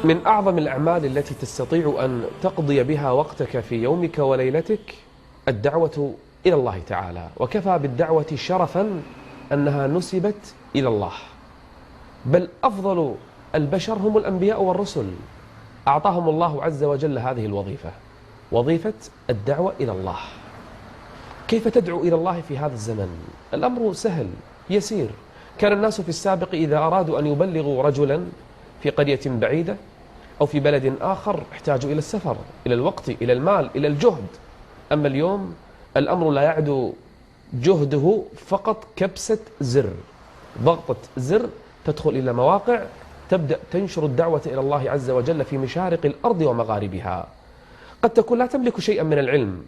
من أعظم الأعمال التي تستطيع أن تقضي بها وقتك في يومك وليلتك الدعوة إلى الله تعالى، وكفى بالدعوة شرفا أنها نسبت إلى الله، بل أفضل البشر هم الأنبياء والرسل، أعطاهم الله عز وجل هذه الوظيفة، وظيفة الدعوة إلى الله. كيف تدعو إلى الله في هذا الزمن؟ الأمر سهل يسير. كان الناس في السابق إذا أرادوا أن يبلغوا رجلا في قرية بعيدة أو في بلد آخر احتاجوا إلى السفر، إلى الوقت، إلى المال، إلى الجهد. أما اليوم الأمر لا يعدو جهده فقط كبسة زر، ضغطة زر تدخل إلى مواقع تبدأ تنشر الدعوة إلى الله عز وجل في مشارق الأرض ومغاربها. قد تكون لا تملك شيئا من العلم،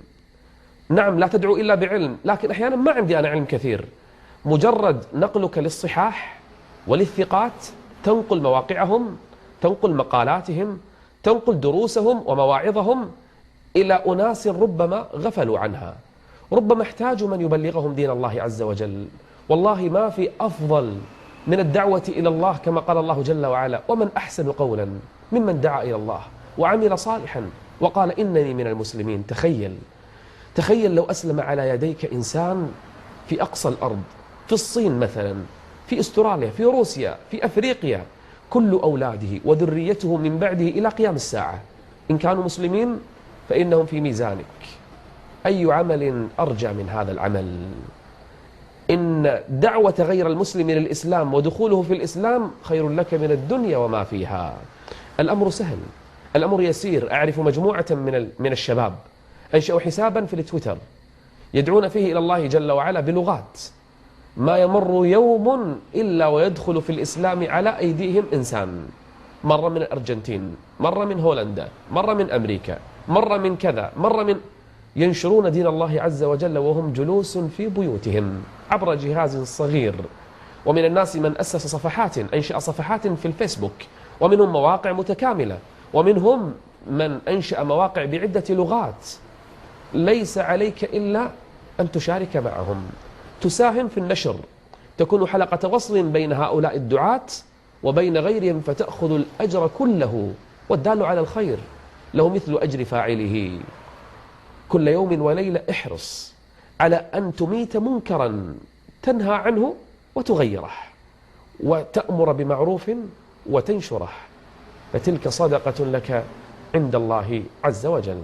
نعم لا تدعو إلا بعلم، لكن أحيانا ما عندي أنا علم كثير. مجرد نقلك للصحاح وللثقات، تنقل مواقعهم، تنقل مقالاتهم، تنقل دروسهم ومواعظهم إلى أناس ربما غفلوا عنها، ربما احتاجوا من يبلغهم دين الله عز وجل. والله ما في أفضل من الدعوة إلى الله، كما قال الله جل وعلا: ومن أحسن قولا ممن دعا إلى الله وعمل صالحا وقال إنني من المسلمين. تخيل لو أسلم على يديك إنسان في أقصى الأرض، في الصين مثلا، في أستراليا، في روسيا، في أفريقيا، كل أولاده وذريته من بعده إلى قيام الساعة إن كانوا مسلمين فإنهم في ميزانك. أي عمل أرجى من هذا العمل؟ إن دعوة غير المسلم للإسلام ودخوله في الإسلام خير لك من الدنيا وما فيها. الأمر سهل، الأمر يسير. أعرف مجموعة من الشباب أنشأوا حسابا في التويتر يدعون فيه إلى الله جل وعلا بلغات، ما يمر يوم إلا ويدخل في الإسلام على أيديهم إنسان، مرة من الأرجنتين، مرة من هولندا، مرة من أمريكا، مرة من كذا، مرة من، ينشرون دين الله عز وجل وهم جلوس في بيوتهم عبر جهاز صغير. ومن الناس من أسس صفحات، أنشأ صفحات في الفيسبوك، ومنهم مواقع متكاملة، ومنهم من أنشأ مواقع بعدة لغات. ليس عليك إلا أن تشارك معهم، تساهم في النشر، تكون حلقة وصل بين هؤلاء الدعاة وبين غيرهم، فتأخذ الأجر كله، والدال على الخير له مثل أجر فاعله. كل يوم وليلة احرص على أن تميت منكرا، تنهى عنه وتغيره، وتأمر بمعروف وتنشره، فتلك صدقة لك عند الله عز وجل.